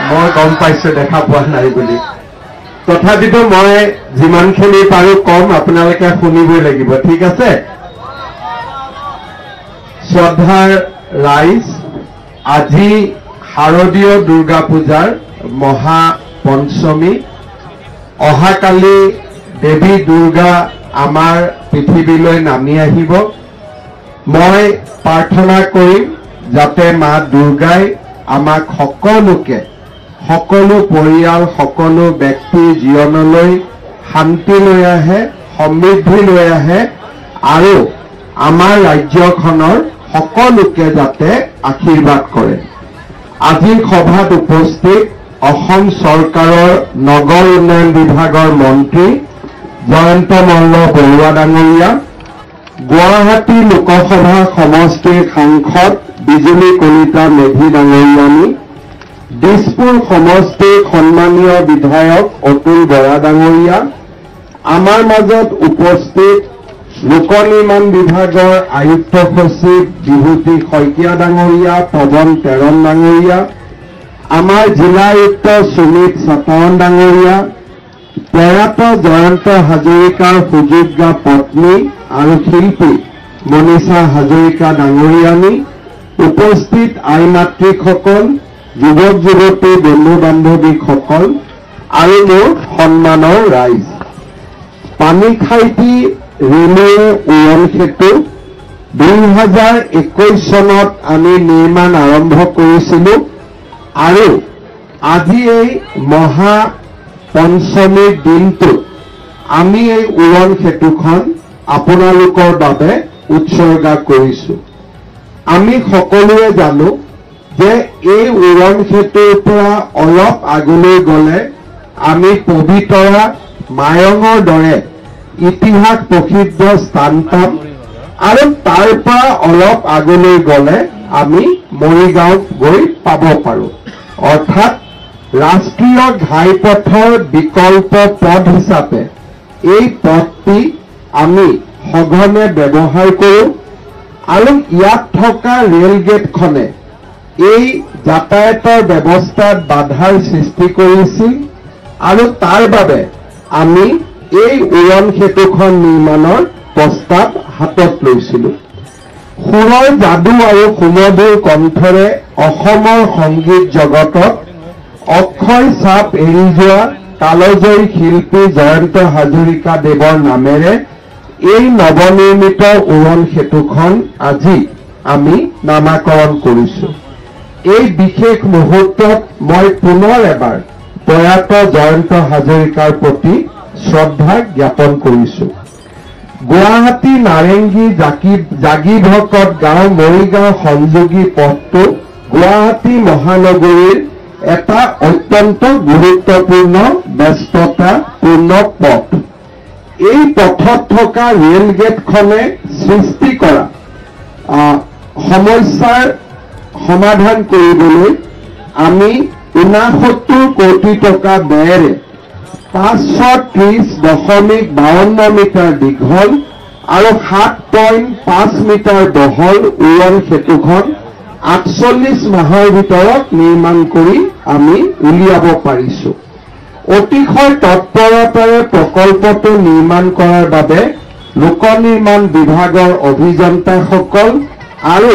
মই গম পাইছো দেখা পোৱা নাই বুলি তথাপিতো মই যিমানখিনি পাৰো কম আপোনালোকে শুনিবই লাগিব ঠিক আছে শ্ৰদ্ধাৰ ৰাইজ আজি শাৰদীয় দুৰ্গা পূজাৰ মহা পঞ্চমী অহাকালি দেৱী দুৰ্গা আমাৰ পৃথিৱীলৈ নামি আহিব মই প্ৰাৰ্থনা কৰিম যাতে মা দুৰ্গাই আমাক সকলোকে সকলো পৰিয়াল সকলো ব্যক্তিৰ জীৱনলৈ শান্তি লৈ আহে সমৃদ্ধি লৈ আহে আৰু আমাৰ ৰাজ্যখনৰ সকলোকে যাতে আশীৰ্বাদ কৰে আজিৰ সভাত উপস্থিত অসম চৰকাৰৰ নগৰ উন্নয়ন বিভাগৰ মন্ত্ৰী জয়ন্ত মল্ল বৰুৱা ডাঙৰীয়া গুৱাহাটী লোকসভা সমষ্টিৰ সাংসদ বিজুলী কলিতা মেধি ডাঙৰীয়ানী দিছপুৰ সমষ্টিৰ সন্মানীয় বিধায়ক অতুল বৰা ডাঙৰীয়া আমাৰ মাজত উপস্থিত লোক নিৰ্মাণ বিভাগৰ আয়ুক্ত সচিব বিভূতি শইকীয়া ডাঙৰীয়া পৱন তেৰণ ডাঙৰীয়া আমাৰ জিলা আয়ুক্ত সুমিত চাতৰণ ডাঙৰীয়া প্ৰয়াত জয়ন্ত হাজৰিকাৰ সুযোগ্য পত্নী আৰু শিল্পী মনীষা হাজৰিকা ডাঙৰীয়ানী উপস্থিত আই মাতৃসকল যুৱক যুৱতী বন্ধু বান্ধৱীসকল আৰু মোৰ সন্মানৰ ৰাইজ পানীখাইটি ৰেলৱে উৰণ সেতু 2021 চনত আমি নিৰ্মাণ আৰম্ভ কৰিছিলোঁ আৰু আজি এই মহা পঞ্চমীৰ দিনটোত আমি এই উৰণ সেতুখন আপোনালোকৰ বাবে উৎসৰ্গা কৰিছোঁ আমি সকলোৱে জানো যে এই উৰণ সেতুৰ পৰা অলপ আগলৈ গ'লে আমি পবিতৰা মায়ঙৰ দৰে ইতিহাস প্ৰসিদ্ধ স্থান পাম আৰু তাৰ পৰা অলপ আগলৈ গ'লে আমি মৰিগাঁও গৈ পাব পাৰোঁ অৰ্থাৎ ৰাষ্ট্ৰীয় ঘাইপথৰ বিকল্প পথ হিচাপে এই পথটি আমি সঘনে ব্যৱহাৰ কৰোঁ আৰু ইয়াত থকা ৰেল গেটখনে এই যাতায়াতৰ ব্যৱস্থাত বাধাৰ সৃষ্টি কৰিছিল আৰু তাৰ বাবে আমি এই উৰণ সেতুখন নিৰ্মাণৰ প্ৰস্তাৱ হাতত লৈছিলোঁ সুৰৰ যাদু আৰু সুমধুৰ কণ্ঠৰে অসমৰ সংগীত জগতত অক্ষয় ছাপ এৰি যোৱা কালজয়ী শিল্পী জয়ন্ত হাজৰিকা দেৱৰ নামেৰে এই নৱনিৰ্মিত উৰণ সেতুখন আজি আমি নামাকৰণ কৰিছোঁ এই বিশেষ মুহূৰ্তত মই পুনৰ এবাৰ প্ৰয়াত জয়ন্ত হাজৰিকাৰ প্ৰতি শ্ৰদ্ধা জ্ঞাপন কৰিছোঁ গুৱাহাটী নাৰেংগী জাগিভকত গাঁও মৰিগাঁও সংযোগী পথটো গুৱাহাটী মহানগৰীৰ এটা অত্যন্ত গুৰুত্বপূৰ্ণ ব্যস্ততাপূৰ্ণ পথ এই পথত থকা ৰেল গেটখনে সৃষ্টি কৰা সমস্যাৰ সমাধান কৰিবলৈ আমি 69 কোটি টকা ব্যয়েৰে 530.52 মিটাৰ দীঘল আৰু 7.5 মিটাৰ বহল উৰণ সেতুখন 48 মাহৰ ভিতৰত নিৰ্মাণ কৰি আমি উলিয়াব পাৰিছোঁ অতিশয় তৎপৰতাৰে প্ৰকল্পটো নিৰ্মাণ কৰাৰ বাবে লোক নিৰ্মাণ বিভাগৰ অভিযন্তাসকল আৰু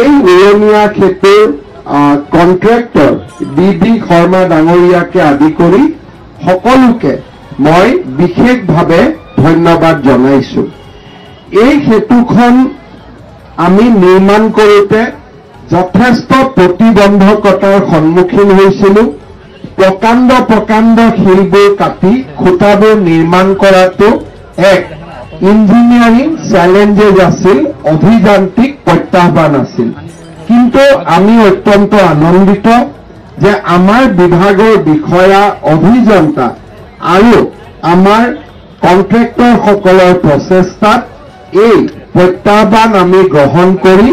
এই উৰণীয়া সেতুৰ কন্ট্ৰেক্টৰ বি শৰ্মা ডাঙৰীয়াকে আদি কৰি সকলোকে মই বিশেষভাৱে ধন্যবাদ জনাইছোঁ এই সেতুখন আমি নিৰ্মাণ কৰোঁতে যথেষ্ট প্ৰতিবন্ধকতাৰ সন্মুখীন হৈছিলোঁ প্ৰকাণ্ড শিলবোৰ কাটি খুঁটাবোৰ নিৰ্মাণ কৰাটো এক ইঞ্জিনিয়াৰিং চেলেঞ্জেছ আছিল অভিযান্ত্ৰিক প্ৰত্যাহ্বান আছিল কিন্তু আমি অত্যন্ত আনন্দিত যে আমাৰ বিভাগৰ বিষয়া অভিযন্তা আৰু আমাৰ কন্ট্ৰেক্টৰসকলৰ প্ৰচেষ্টাত এই প্ৰত্যাহ্বান আমি গ্ৰহণ কৰি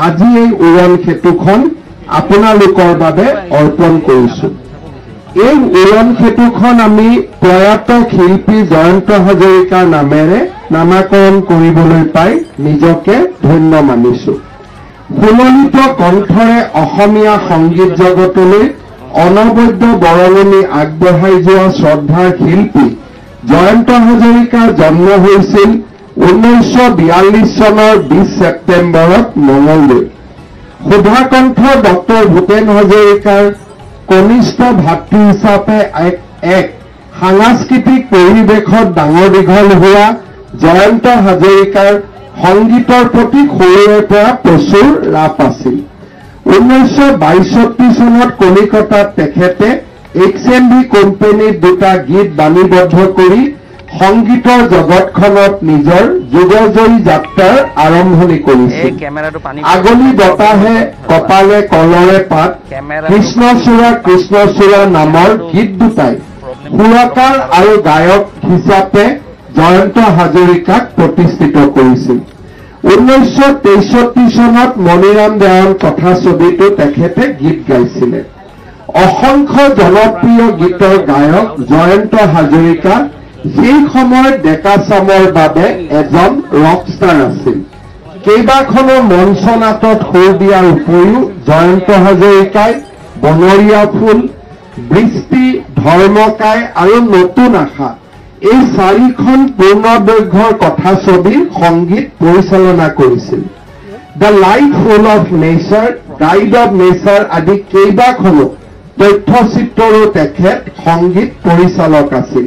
আজি এই উৰণ সেতুখন আপোনালোকৰ বাবে অৰ্পণ কৰিছোঁ এই উৰণ সেতুখন আমি প্ৰয়াত শিল্পী জয়ন্ত হাজৰিকাৰ নামেৰে নামাকৰণ কৰিবলৈ পাই নিজকে ধন্য মানিছোঁ সুললিত কণ্ঠৰে অসমীয়া সংগীত জগতলৈ অনবদ্য বৰঙণি আগবঢ়াই যোৱা শ্ৰদ্ধাৰ শিল্পী জয়ন্ত হাজৰিকাৰ জন্ম হৈছিল 1942 চনৰ 20 ছেপ্টেম্বৰত মঙলদৈ। সুধাকণ্ঠ ডক্টৰ ভূপেন হাজৰিকাৰ কনিষ্ঠ ভাতৃ হিচাপে এক সাংস্কৃতিক পৰিৱেশত ডাঙৰ দীঘল হোৱা জয়ন্ত হাজৰিকাৰ সংগীতৰ প্ৰতি সৰুৰে পৰা প্ৰচুৰ ৰাপ আছিল। 1962 চনত কলিকতাত তেখেতে XMV কোম্পানীত দুটা গীত বাণীবদ্ধ কৰি সংগীতৰ জগতখনত নিজৰ যুগজয়ী যাত্ৰাৰ আৰম্ভণি কৰিছিল। আগলি বতাহে কপালে কলৰে পাত কৃষ্ণচূড়া নামৰ গীত দুটাই সুৰকাৰ আৰু গায়ক হিচাপে জয়ন্ত হাজৰিকাক প্ৰতিষ্ঠিত কৰিছিল। 1963 চনত মণিৰাম দেৱান কথাছবিতো তেখেতে গীত গাইছিলে। অসংখ্য জনপ্ৰিয় গীতৰ গায়ক জয়ন্ত হাজৰিকা সেই সময়ত ডেকাচামৰ বাবে এজন ৰকষ্টাৰ আছিল। কেইবাখনো মঞ্চ নাটত সুৰ দিয়াৰ উপৰিও জয়ন্ত হাজৰিকাই বনৰীয়া ফুল, বৃষ্টি, ধৰ্মকায় আৰু নতুন আশা এই 4খন পূৰ্ণদৈৰ্ঘ্যৰ কথাছবিৰ সংগীত পৰিচালনা কৰিছিল। The light full of nature, guide of nature আদি কেইবাখনো তথ্যচিত্ৰৰো তেখেত সংগীত পৰিচালক আছিল।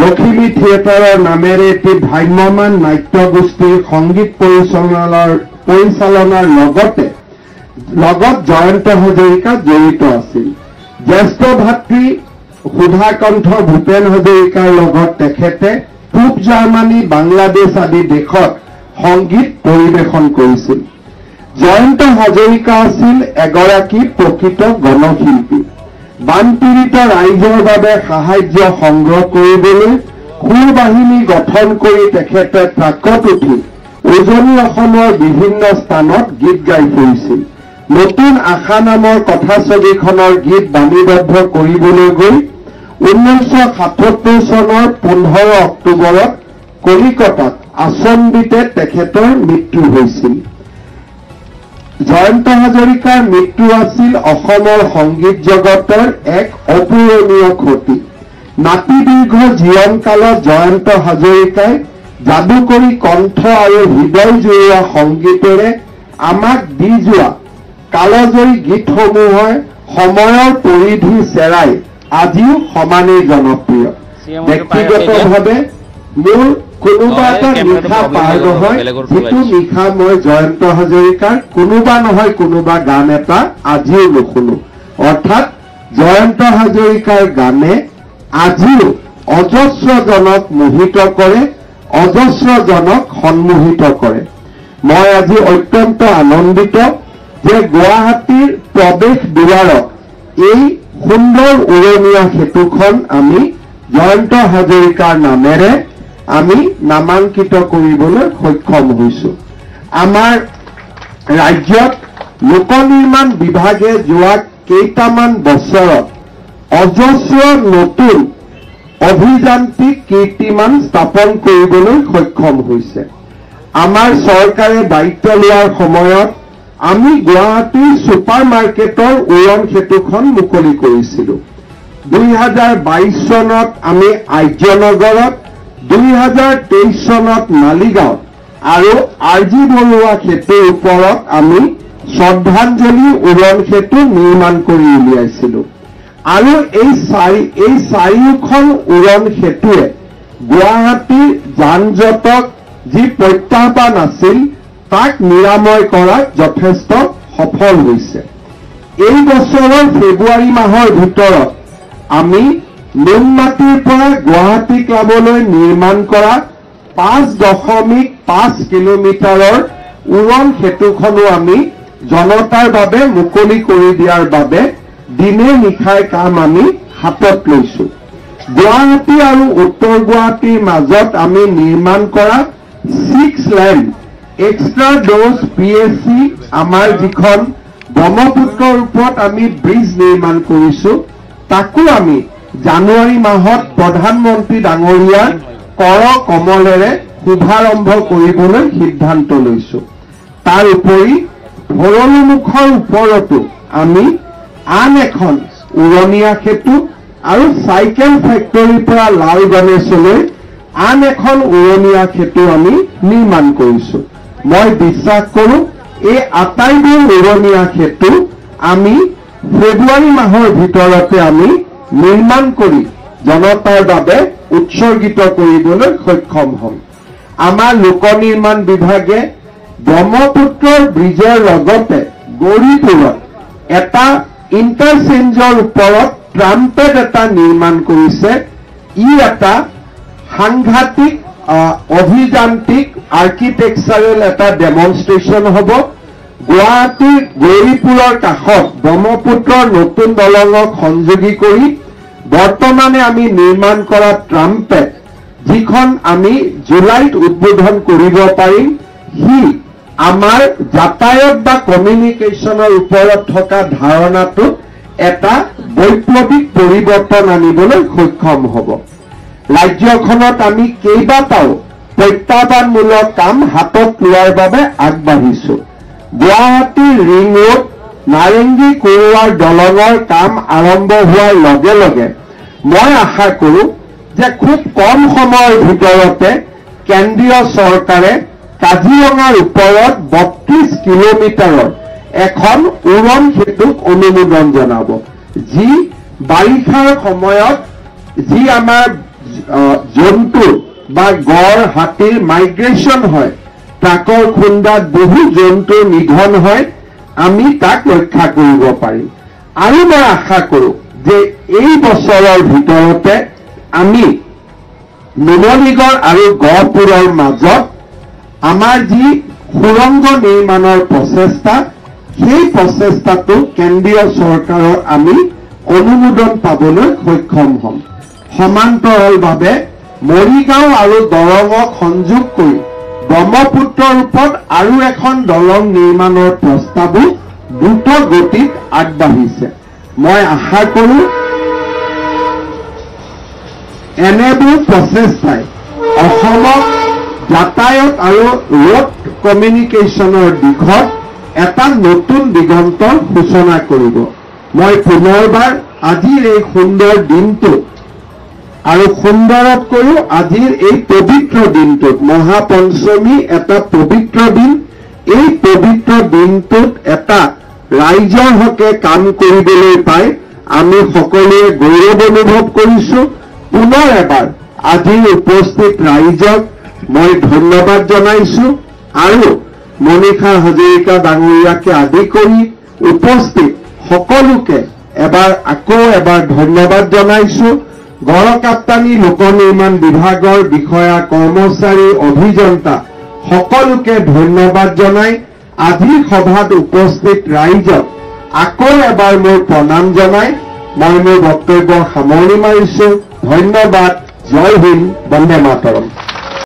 লখিমী থিয়েটাৰৰ নামেৰে এটি ভ্ৰাম্যমান নাট্যগোষ্ঠীৰ সংগীত পৰিচালনাৰ লগত জয়ন্ত হাজৰিকা জড়িত আছিল। জ্যেষ্ঠ ভাতৃ সুধাকণ্ঠ ভূপেন হাজৰিকাৰ লগত তেখেতে পূব জাৰ্মানী, বাংলাদেশ আদি দেশত সংগীত পৰিৱেশন কৰিছিল। জয়ন্ত হাজৰিকা আছিল এগৰাকী প্ৰকৃত গণশিল্পী। বানপীড়িত ৰাইজৰ বাবে সাহায্য সংগ্ৰহ কৰিবলৈ সুৰ বাহিনী গঠন কৰি তেখেতে ট্ৰাকত উঠি উজনি অসমৰ বিভিন্ন স্থানত গীত গাই ফুৰিছিল। নতুন আশা নামৰ কথাছবিখনৰ গীত বাণীবদ্ধ কৰিবলৈ গৈ 1977 চনৰ 15 অক্টোবৰত কলিকতাত আচম্বিতে তেখেতৰ মৃত্যু হৈছিল। জয়ন্ত হাজৰিকাৰ মৃত্যু আছিল অসমৰ সংগীত জগতৰ এক অপূৰণীয় ক্ষতি। নাতিদীৰ্ঘ জীৱনকালত জয়ন্ত হাজৰিকাই যাদুকৰী কণ্ঠ আৰু হৃদয় জুৰুৱা সংগীতেৰে আমাক দি যোৱা কালজয়ী গীতসমূহে সময়ৰ পৰিধি চেৰাই আজিও সমানেই জনপ্ৰিয়। ব্যক্তিগতভাৱে মোৰ কোনোবা এটা নিশা পাৰ নহয় যিটো নিশা মই জয়ন্ত হাজৰিকাৰ কোনোবা নহয় কোনোবা গান এটা আজিও নুশুনো। অৰ্থাৎ জয়ন্ত হাজৰিকাৰ গানে আজিও অজস্ৰজনক মোহিত কৰে, অজস্ৰজনক সন্মোহিত কৰে। মই আজি অত্যন্ত আনন্দিত যে গুৱাহাটীৰ প্ৰৱেশ দুৱাৰত এই সুন্দৰ উৰণীয়া সেতুখন আমি জয়ন্ত হাজৰিকাৰ নামেৰে আমি নামাঙ্কিত কৰিবলৈ সক্ষম হৈছো। আমাৰ ৰাজ্যত লোক নিৰ্মাণ বিভাগে যোৱা কেইটামান বছৰত অজস্ৰ নতুন অভিযান্ত্ৰিক কীৰ্তিমান স্থাপন কৰিবলৈ সক্ষম হৈছে। আমাৰ চৰকাৰে দায়িত্ব লোৱাৰ সময়ত আমি গুৱাহাটীৰ ছুপাৰ মাৰ্কেটৰ উৰণ সেতুখন মুকলি কৰিছিলোঁ। 2022 চনত আমি আৰ্যনগৰত, 2023 চনত মালিগাঁৱত আৰু আৰজি বৰুৱা সেতুৰ ওপৰত আমি শ্ৰদ্ধাঞ্জলি উৰণ সেতু নিৰ্মাণ কৰি উলিয়াইছিলোঁ। আৰু এই চাৰিওখন উৰণ সেতুৱে গুৱাহাটীৰ যান জঁটক যি প্ৰত্যাহ্বান আছিল তাক নিৰাময় কৰাত যথেষ্ট সফল হৈছে। এই বছৰৰ ফেব্ৰুৱাৰী মাহৰ ভিতৰত আমি নুনমাটিৰ পৰা গুৱাহাটী ক্লাবলৈ নিৰ্মাণ কৰা 5.5 কিলোমিটাৰৰ উৰণ সেতুখনো আমি জনতাৰ বাবে মুকলি কৰি দিয়াৰ বাবে দিনে নিশাই কাম আমি হাতত লৈছো। গুৱাহাটী আৰু উত্তৰ গুৱাহাটীৰ মাজত আমি নিৰ্মাণ কৰা 6 লেন এক্সট্ৰা ড'জ PSC আমাৰ যিখন ব্ৰহ্মপুত্ৰৰ ওপৰত আমি ব্ৰিজ নিৰ্মাণ কৰিছো তাকো আমি জানুৱাৰী মাহত প্ৰধানমন্ত্ৰী ডাঙৰীয়াৰ কৰ কমলেৰে শুভাৰম্ভ কৰিবলৈ সিদ্ধান্ত লৈছো। তাৰ উপৰি ভৰলুমুখৰ ওপৰতো আমি আন এখন উৰণীয়া সেতু আৰু চাইকেল ফেক্টৰীৰ পৰা লাল গণেশলৈ আন এখন উৰণীয়া সেতু আমি নিৰ্মাণ কৰিছো। মই বিশ্বাস কৰোঁ এই আটাইবোৰ উৰণীয়া সেতু আমি ফেব্ৰুৱাৰী মাহৰ ভিতৰতে আমি নিৰ্মাণ কৰি জনতাৰ বাবে উৎসৰ্গিত কৰিবলৈ সক্ষম হ'ম। আমাৰ লোক নিৰ্মাণ বিভাগে ব্ৰহ্মপুত্ৰৰ ব্ৰিজৰ লগতে গৌৰীপুৰত এটা ইণ্টাৰচেঞ্জৰ ওপৰত ট্ৰাম্পেড এটা নিৰ্মাণ কৰিছে। ই এটা সাংঘাতিক অভিযান্ত্ৰিক আৰ্কিটেকচাৰেল এটা ডেমনষ্ট্ৰেশ্যন হ'ব। গুৱাহাটীৰ গৌৰীপুৰৰ কাষত ব্ৰহ্মপুত্ৰৰ নতুন দলঙক সংযোগী কৰি বৰ্তমানে আমি নিৰ্মাণ কৰা ট্ৰাম্পেড, যিখন আমি জুলাইত উদ্বোধন কৰিব পাৰিম, সি আমাৰ যাতায়াত বা কমিউনিকেশ্যনৰ ওপৰত থকা ধাৰণাটোত এটা বৈপ্লৱিক পৰিৱৰ্তন আনিবলৈ সক্ষম হ'ব। ৰাজ্যখনত আমি কেইবাটাও প্ৰত্যাহ্বানমূলক কাম হাতত লোৱাৰ বাবে আগবাঢ়িছো। গুৱাহাটীৰ ৰিং ৰোড, নাৰেংগী কুৰুৱাৰ দলঙৰ কাম আৰম্ভ হোৱাৰ লগে লগে মই আশা কৰোঁ যে খুব কম সময়ৰ ভিতৰতে কেন্দ্ৰীয় চৰকাৰে কাজিৰঙাৰ ওপৰত 32 কিলোমিটাৰৰ এখন উৰণ সেতুক অনুমোদন জনাব, যি বাৰিষাৰ সময়ত যি আমাৰ জন্তু বা গড় হাতীৰ মাইগ্ৰেশ্যন হয়, ট্ৰাকৰ খুন্দাত বহু জন্তু নিধন হয়, আমি তাক ৰক্ষা কৰিব পাৰিম। আৰু মই আশা কৰোঁ যে এই বছৰৰ ভিতৰতে আমি নুমলীগড় আৰু গহপুৰৰ মাজত আমাৰ যি সুৰংগ নিৰ্মাণৰ প্ৰচেষ্টা, সেই প্ৰচেষ্টাটো কেন্দ্ৰীয় চৰকাৰৰ আমি অনুমোদন পাবলৈ সক্ষম হ'ম। সমান্তৰালভাৱে মৰিগাঁও আৰু দৰঙক সংযোগ কৰি ব্ৰহ্মপুত্ৰৰ ওপৰত আৰু এখন দলং নিৰ্মাণৰ প্ৰস্তাৱো দ্ৰুত গতিত আগবাঢ়িছে। মই আশা কৰোঁ এনেবোৰ প্ৰচেষ্টাই অসমক যাতায়াত আৰু ৰোড কমিউনিকেশ্যনৰ দিশত এটা নতুন দিগন্তৰ সূচনা কৰিব। মই পুনৰবাৰ আজিৰ এই সুন্দৰ দিনটো আৰু সুন্দৰতকৈও আজিৰ এই পবিত্ৰ দিনটোত, মহাপঞ্চমী এটা পবিত্ৰ দিন, এই পবিত্ৰ দিনটোত এটা ৰাইজৰ হকে কাম কৰিবলৈ পাই আমি সকলোৱে গৌৰৱ অনুভৱ কৰিছো। পুনৰ এবাৰ আজিৰ উপস্থিত ৰাইজক মই ধন্যবাদ জনাইছো আৰু মনীষা হাজৰিকা ডাঙৰীয়াকে আদি কৰি উপস্থিত সকলোকে আকৌ এবাৰ ধন্যবাদ জনাইছো। গড়কাপ্তানি লোক নিৰ্মাণ বিভাগৰ বিষয়া, কৰ্মচাৰী, অভিযন্তা সকলোকে ধন্যবাদ জনাই আজিৰ সভাত উপস্থিত ৰাইজক আকৌ এবাৰ মোৰ প্ৰণাম জনাই মই মোৰ বক্তব্য সামৰণি মাৰিছো। ধন্যবাদ। জয় হিন্দ, বন্দে মাতৰম।